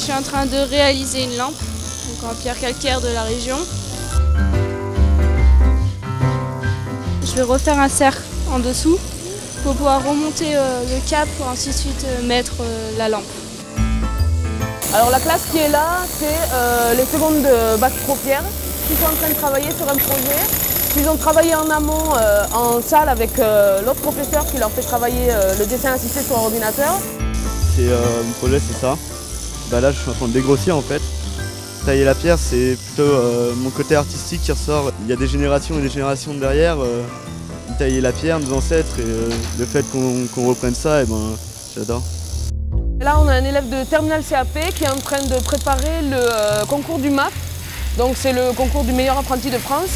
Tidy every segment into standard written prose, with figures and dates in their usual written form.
je suis en train de réaliser une lampe, donc en pierre calcaire de la région. Je vais refaire un cercle en dessous pour pouvoir remonter le cap pour ainsi de suite mettre la lampe. Alors la classe qui est là, c'est les secondes de bac pro pierre qui sont en train de travailler sur un projet. Ils ont travaillé en amont en salle avec l'autre professeur qui leur fait travailler le dessin assisté sur ordinateur. Mon projet, c'est ça. Là, je suis en train de dégrossir en fait. Tailler la pierre, c'est plutôt mon côté artistique qui ressort. Il y a des générations et des générations derrière. Tailler la pierre, nos ancêtres, et le fait qu'on reprenne ça, j'adore. Là, on a un élève de terminale CAP qui est en train de préparer le concours du MAP. Donc c'est le concours du meilleur apprenti de France.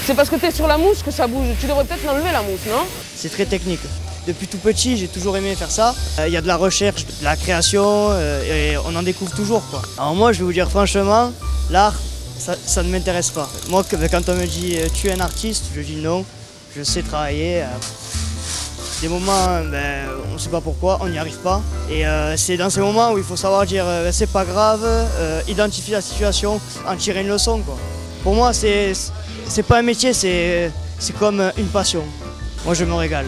C'est parce que tu es sur la mousse que ça bouge. Tu devrais peut-être l'enlever la mousse, non? C'est très technique. Depuis tout petit, j'ai toujours aimé faire ça. Il y a de la recherche, de la création et on en découvre toujours, quoi. Alors moi, je vais vous dire franchement, l'art, ça ne m'intéresse pas. Moi, quand on me dit « tu es un artiste », je dis non, je sais travailler. Des moments, on ne sait pas pourquoi, on n'y arrive pas. Et c'est dans ces moments où il faut savoir dire « c'est pas grave », identifier la situation, en tirer une leçon, quoi. Pour moi, c'est pas un métier, c'est comme une passion. Moi, je me régale.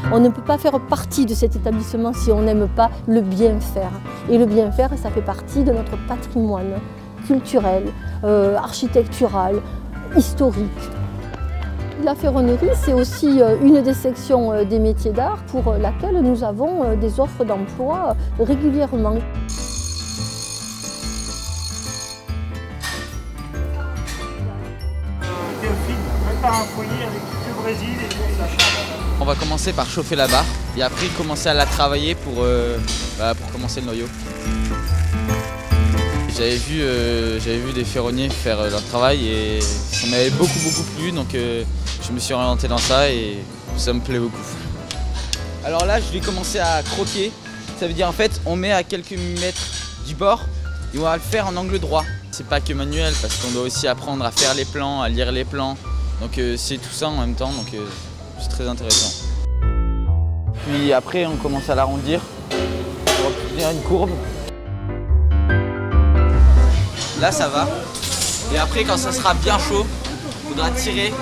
On ne peut pas faire partie de cet établissement si on n'aime pas le bien faire. Et le bien faire, ça fait partie de notre patrimoine culturel, architectural, historique. La ferronnerie, c'est aussi une des sections des métiers d'art pour laquelle nous avons des offres d'emploi régulièrement. On va commencer par chauffer la barre et après commencer à la travailler pour commencer le noyau. J'avais vu des ferronniers faire leur travail et ça m'avait beaucoup plu, donc je me suis orienté dans ça et ça me plaît beaucoup. Alors là, je vais commencer à croquer. Ça veut dire en fait, on met à quelques millimètres du bord et on va le faire en angle droit. C'est pas que manuel parce qu'on doit aussi apprendre à faire les plans, à lire les plans. Donc c'est tout ça en même temps, donc c'est très intéressant. Puis après, on commence à l'arrondir pour obtenir une courbe. Là, ça va. Et après, quand ça sera bien chaud, il faudra tirer